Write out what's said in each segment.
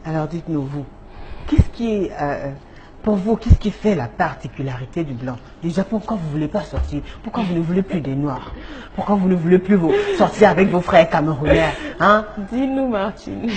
Alors dites-nous, vous, qu'est-ce qui est, pour vous, qu'est-ce qui fait la particularité du blanc? Déjà, pourquoi vous ne voulez pas sortir? Pourquoi vous ne voulez plus des noirs? Pourquoi vous ne voulez plus sortir avec vos frères camerounais, hein? Dis-nous, Martine.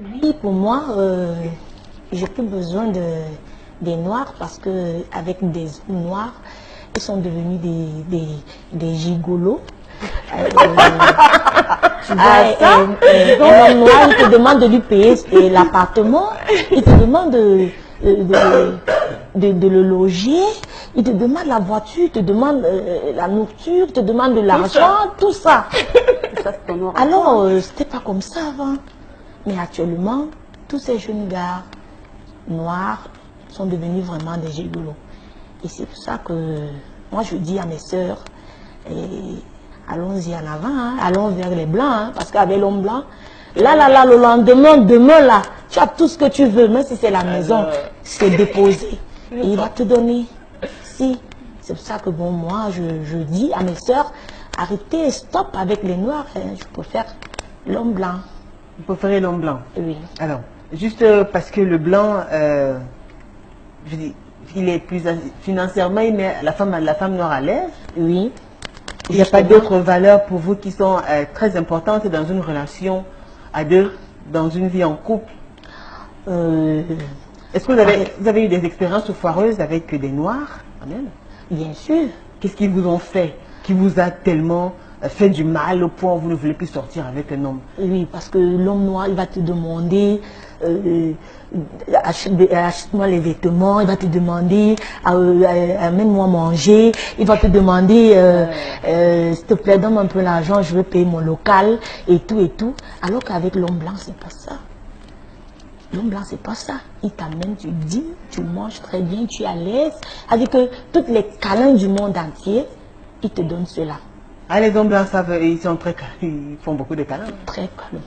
Oui, pour moi, j'ai plus besoin des noirs parce que avec des hommes noirs, ils sont devenus des gigolos. Tu vois, un homme noir, il te demande de lui payer l'appartement, il te demande de le loger, il te demande la voiture, il te demande la nourriture, il te demande de l'argent, tout ça. Alors, c'était pas comme ça avant. Mais actuellement, tous ces jeunes gars noirs sont devenus vraiment des gigolos. Et c'est pour ça que moi je dis à mes sœurs, allons-y en avant, hein, allons vers les blancs, hein, parce qu'avec l'homme blanc, là, le lendemain, demain, là, tu as tout ce que tu veux, même si c'est la maison, c'est déposé. Et il va te donner. Si, c'est pour ça que bon, moi, je dis à mes sœurs, arrêtez, stop avec les noirs, hein, je préfère l'homme blanc. Vous préférez l'homme blanc? Oui. Alors, juste parce que le blanc, je dis, il est plus financièrement, il met la femme noire à l'aise. Oui. Il n'y a pas d'autres valeurs pour vous qui sont très importantes dans une relation à deux, dans une vie en couple? Est-ce que vous avez eu des expériences foireuses avec des noirs? Amen. Bien sûr. Qu'est-ce qu'ils vous ont fait, qui vous a tellement fait du mal au point où vous ne voulez plus sortir avec un homme? Oui, parce que l'homme noir, il va te demander, achète-moi les vêtements, il va te demander, amène-moi manger, il va te demander, s'il te plaît, donne un peu l'argent, je veux payer mon local, et tout, et tout. Alors qu'avec l'homme blanc, c'est pas ça. L'homme blanc, c'est pas ça. Il t'amène, tu dînes, tu manges très bien, tu es à l'aise. Avec toutes les câlins du monde entier, il te donne cela. Ah, les hommes blancs savent, ils sont très câlins, ils font beaucoup de câlins. Très câlin.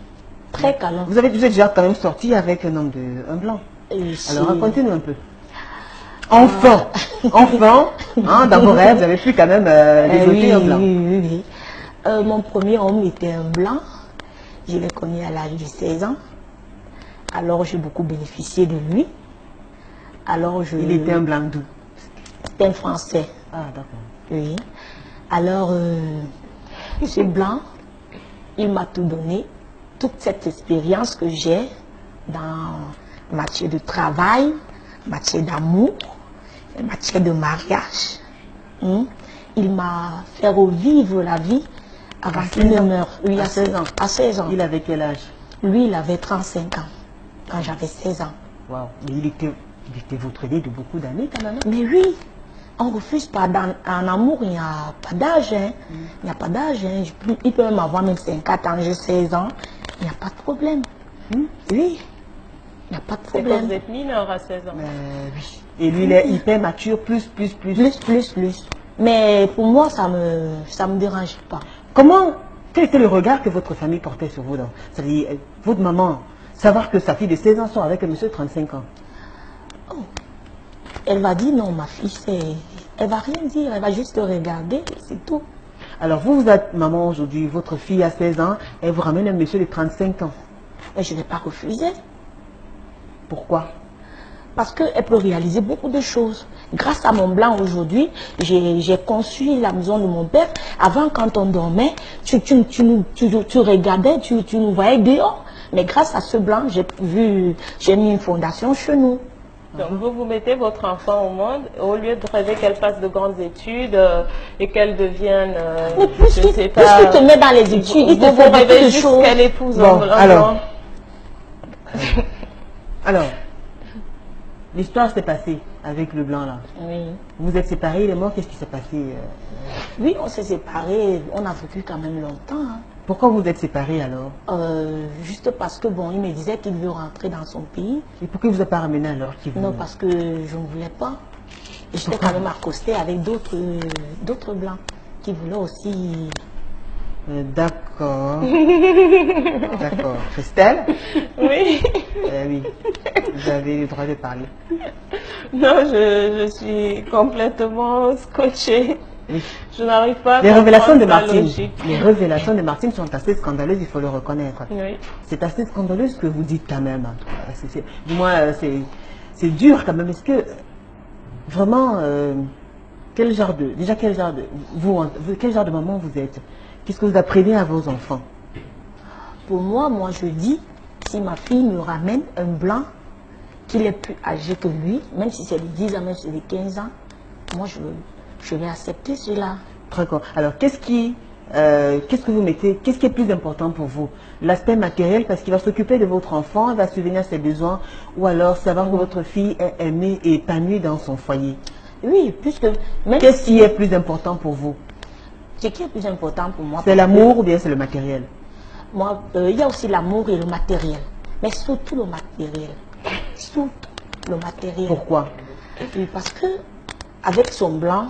Très câlin. Vous êtes déjà quand même sorti avec un homme un blanc. Alors racontez-nous un peu. Enfant, hein, dans vos rêves, vous avez pu quand même développer un blanc. Oui. Mon premier homme était un blanc. Je l'ai connu à l'âge de 16 ans. Alors j'ai beaucoup bénéficié de lui. Il était un blanc d'où? C'était un Français. Ah, d'accord. Oui. Alors, ce blanc, il m'a tout donné, toute cette expérience que j'ai dans matière de travail, matière d'amour, matière de mariage. Il m'a fait revivre la vie avant qu'il ne meure. Oui, à 16 ans. À 16 ans. Il avait quel âge? Lui, il avait 35 ans, quand j'avais 16 ans. Waouh, mais il était votre aîné de beaucoup d'années quand même. Mais oui. On ne refuse pas. En amour, il n'y a pas d'âge. Hein. Il n'y a pas d'âge. Hein. Il peut même avoir même 54 ans, j'ai 16 ans. Il n'y a pas de problème. Oui. Il n'y a pas de problème. C'est que vous êtes mineur à 16 ans. Oui. Et lui, il est hyper mature, plus. Plus. Mais pour moi, ça me dérange pas. Quel était le regard que votre famille portait sur vous? C'est-à-dire, votre maman, savoir que sa fille de 16 ans sont avec un monsieur de 35 ans. Oh. Elle va dire non, ma fille, elle va rien dire, elle va juste regarder, c'est tout. Alors vous êtes maman aujourd'hui, votre fille a 16 ans, elle vous ramène un monsieur de 35 ans. Mais je ne vais pas refuser. Pourquoi? Parce qu'elle peut réaliser beaucoup de choses. Grâce à mon blanc aujourd'hui, j'ai conçu la maison de mon père. Avant, quand on dormait, tu regardais, tu nous voyais dehors. Mais grâce à ce blanc, j'ai mis une fondation chez nous. Donc vous mettez votre enfant au monde, au lieu de rêver qu'elle fasse de grandes études et qu'elle devienne, je ne sais pas... Plus tu te mets dans les études, il te faut rêver juste qu'elle épouse un blanc. Alors, l'histoire s'est passée avec le blanc là. Oui. Vous êtes séparés, il est mort, qu'est-ce qui s'est passé? Oui, on s'est séparés, on a vécu quand même longtemps. Hein. Pourquoi vous êtes séparés alors? Juste parce que bon, il me disait qu'il veut rentrer dans son pays. Et pourquoi il ne vous a pas ramené alors? Non, parce que je ne voulais pas. J'étais quand même accostée avec d'autres blancs qui voulaient aussi... D'accord. D'accord. Christelle? Oui. Oui. Vous avez le droit de parler. Non, je suis complètement scotchée. Oui. Je n'arrive pas à Les révélations de comprendre la Martine, logique. les révélations de Martine sont assez scandaleuses, il faut le reconnaître. Oui. C'est assez scandaleux ce que vous dites quand même. Du moins, c'est dur quand même. Est-ce que vraiment, quel genre de quel genre de maman vous êtes? Qu'est-ce que vous apprenez à vos enfants? Pour moi, je dis, si ma fille me ramène un blanc, qu'il est plus âgé que lui, même si c'est de 10 ans, même si c'est de 15 ans, moi je vais accepter cela. D'accord. Alors, qu'est-ce que vous mettez, qu'est-ce qui est plus important pour vous? L'aspect matériel, parce qu'il va s'occuper de votre enfant, il va subvenir à ses besoins, ou alors savoir que votre fille est aimée et épanouie dans son foyer? Oui, puisque... Qu'est-ce qui est plus important pour vous? Ce qui est plus important pour moi... C'est l'amour ou bien c'est le matériel? Moi, il y a aussi l'amour et le matériel. Mais surtout le matériel. Surtout le matériel. Pourquoi? Oui, parce que avec son blanc,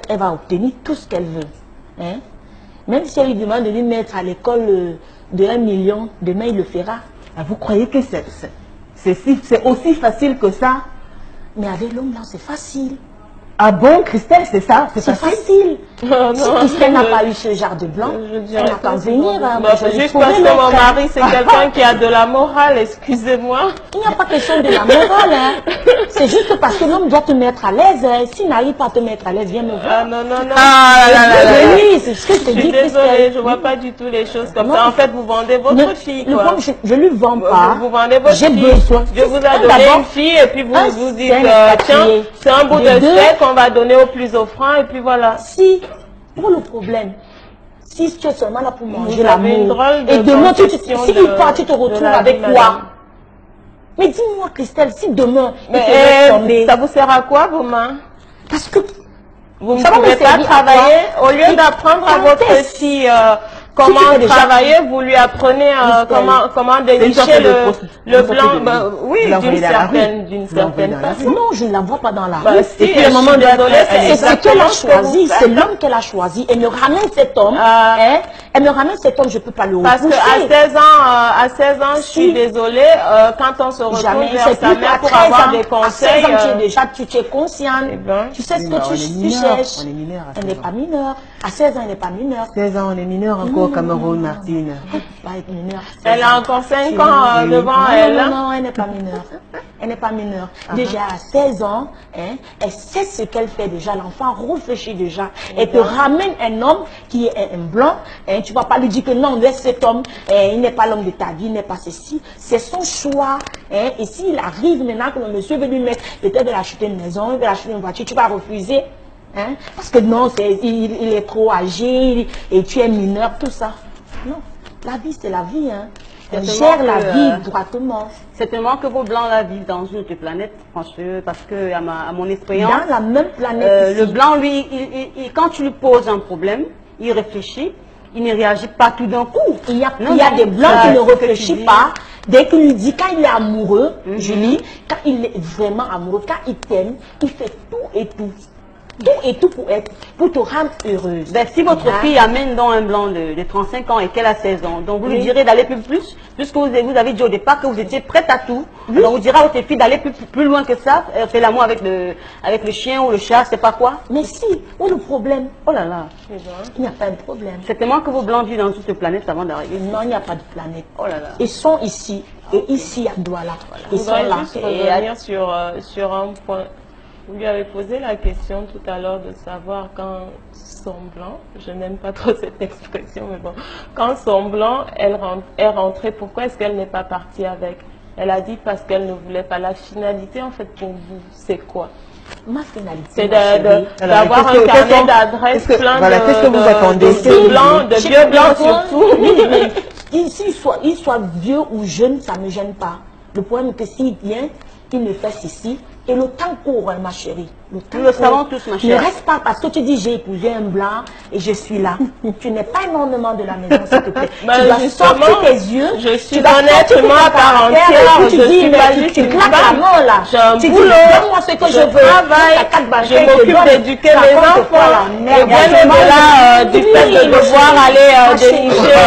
elle va obtenir tout ce qu'elle veut. Hein? Même si elle lui demande de lui mettre à l'école de 1 million, demain il le fera. Ah, vous croyez que c'est aussi facile que ça? Mais avec l'homme blanc, c'est facile. Ah bon, Christelle, c'est ça? C'est facile? Non, Si Christelle n'a pas eu ce genre de blanc, elle n'a qu'à venir. Juste parce que mon mari, c'est quelqu'un qui a de la morale, excusez-moi. Il n'y a pas question de la morale. Hein. C'est juste parce que l'homme doit te mettre à l'aise. Hein. S'il n'arrive pas à te mettre à l'aise, viens me voir. Ah non. Oui, c'est ce que je te dis. Je suis désolée, je ne vois pas du tout les choses comme ça. En fait, vous vendez votre fille. Quoi. Je ne lui vends pas. Vous vendez votre fille. Besoin. Je vous ai donné une fille et puis vous dites, tiens, c'est un bout de steak qu'on va donner au plus offrant et puis voilà. Si, pour le problème, si tu es seulement là pour manger l'amour, et demain, si une fois tu te retrouves avec quoi? Mais dis-moi, Christelle, si demain, ça vous sert à quoi vos mains? Parce que vous ne pouvez pas travailler. Au lieu d'apprendre à votre fille comment travailler, vous lui apprenez comment dénicher le blanc. Oui, d'une certaine façon. Non, je ne la vois pas dans la rue. C'est ce qu'elle a choisi, c'est l'homme qu'elle a choisi. Elle me ramène cet homme. Elle me ramène cet homme, je ne peux pas le repousser. Parce qu'à 16 ans, je suis désolée, quand on se retrouve vers sa mère pour avoir des conseils. À 16 ans, tu es consciente. Tu sais ce que tu cherches. Elle n'est pas mineure. À 16 ans, elle n'est pas mineure. 16 ans, on est mineur encore au Cameroun, Martine. Elle a encore 5 ans devant elle. Non, elle n'est pas mineure. Elle n'est pas mineure. Déjà à 16 ans, elle sait ce qu'elle fait déjà. L'enfant réfléchit déjà. Elle te ramène un homme qui est un blanc. Tu ne vas pas lui dire que non, laisse cet homme. Il n'est pas l'homme de ta vie, il n'est pas ceci. C'est son choix. Et s'il arrive maintenant que le monsieur veut lui mettre peut-être de l'acheter une maison, il veut acheter une voiture, tu vas refuser. Parce que non, il est trop âgé et tu es mineur, tout ça. Non, la vie c'est la vie. On gère la vie droitement. Certainement que vos blancs la vivent dans une autre planète, franchement, parce que à mon expérience, dans la même planète. Le blanc, lui, quand tu lui poses un problème, il réfléchit, il ne réagit pas tout d'un coup. Il y a des blancs qui ne réfléchissent pas. Dès qu'il lui dit, quand il est amoureux, Julie, quand il est vraiment amoureux, quand il t'aime, il fait tout et tout. Tout et tout pour te rendre heureuse. Ben, si votre fille amène dans un blanc de 35 ans et qu'elle a 16 ans, donc vous lui direz d'aller plus, puisque vous avez dit au départ que vous étiez prête à tout. Donc vous direz à votre fille d'aller plus loin que ça, faire l'amour avec le chien ou le chat, c'est pas quoi. Mais si, où le problème? Oh là là. Il n'y a pas de problème. Certainement que vos blancs vivent dans toute cette planète avant d'arriver. Non, il n'y a pas de planète. Oh là là. Ils sont ici, et ici à Douala. Ils sont là. Juste revenir sur un point. Vous lui avez posé la question tout à l'heure de savoir quand son blanc, je n'aime pas trop cette expression, mais bon, quand son blanc est rentré, pourquoi est-ce qu'elle n'est pas partie avec? Elle a dit parce qu'elle ne voulait pas. La finalité, en fait, pour vous, c'est quoi? Ma finalité, c'est d'avoir un carnet d'adresses plein de vieux blancs surtout. S'il soit vieux ou jeune, ça ne me gêne pas. Le problème est que s'il vient, il ne fait ceci. Et le temps court, ma chérie. Nous le savons tous, ma chérie. Ne reste pas parce que tu dis j'ai épousé un blanc et je suis là. Tu n'es pas un ornement de la maison, s'il te plaît. Tu dois sortir tes yeux. Je suis honnêtement à part entière. Tu dis, tu claques la main là. J'ai un boulot. Donne-moi ce que je veux. Je m'occupe d'éduquer mes enfants. Et bien au-delà du fait de devoir aller dénicher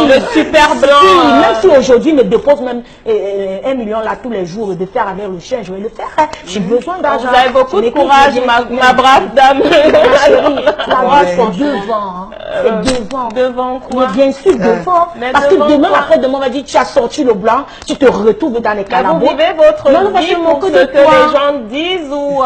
le super blanc. Même si aujourd'hui me dépose même 1 million là tous les jours de faire avec le chien, je vais le faire. J'ai besoin d'argent. Vous avez beaucoup de courage, ma brave dame. Ma chérie, la droite, c'est devant. C'est devant. Devant quoi? Mais bien sûr, devant. Parce que demain, après-demain, on va dire, tu as sorti le blanc, tu te retrouves dans les calabos. Vous vivez votre vie pour ce que les gens disent ou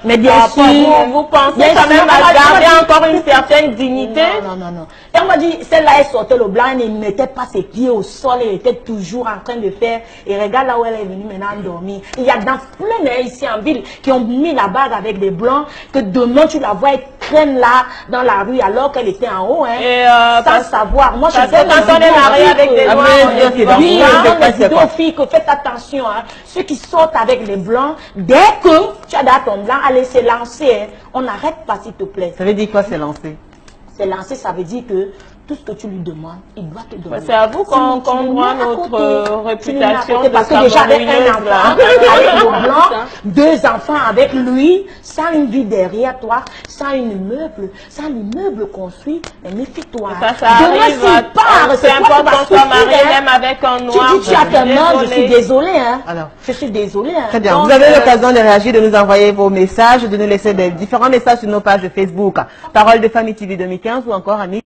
mais bien sûr, vous pensez quand même à garder encore une certaine dignité? Non. Et on m'a dit, celle-là, elle sortait le blanc, elle ne mettait pas ses pieds au sol, elle était toujours en train de faire. Et regarde là où elle est venue maintenant dormir. Il y a dans plein ici en ville qui ont mis la bague avec des blancs, que demain tu la vois, elle traîne là dans la rue alors qu'elle était en haut, hein, et sans savoir. Moi, je quand on est marié avec des noirs, oui, les deux filles, que faites attention, hein. Ceux qui sortent avec les blancs, dès que tu as dans ton blanc, allez se lancer, hein. On n'arrête pas s'il te plaît. Ça veut dire quoi, c'est lancé? C'est lancé, ça veut dire que tout ce que tu lui demandes, il doit te donner. C'est à vous qu'on doit notre réputation de parce que déjà avec un enfant, avec le blanc, deux enfants avec lui, sans une vie derrière toi, sans l'immeuble construit, mais méfie-toi. Ça arrive, c'est important qu'on soit marié même avec un noir. Tu dis tu as ta main, je suis désolée, hein. Alors, je suis désolée, hein. Très bien. Vous avez l'occasion de réagir, de nous envoyer vos messages, de nous laisser des différents messages sur nos pages de Facebook. Parole de Famille TV 2015 ou encore Amis.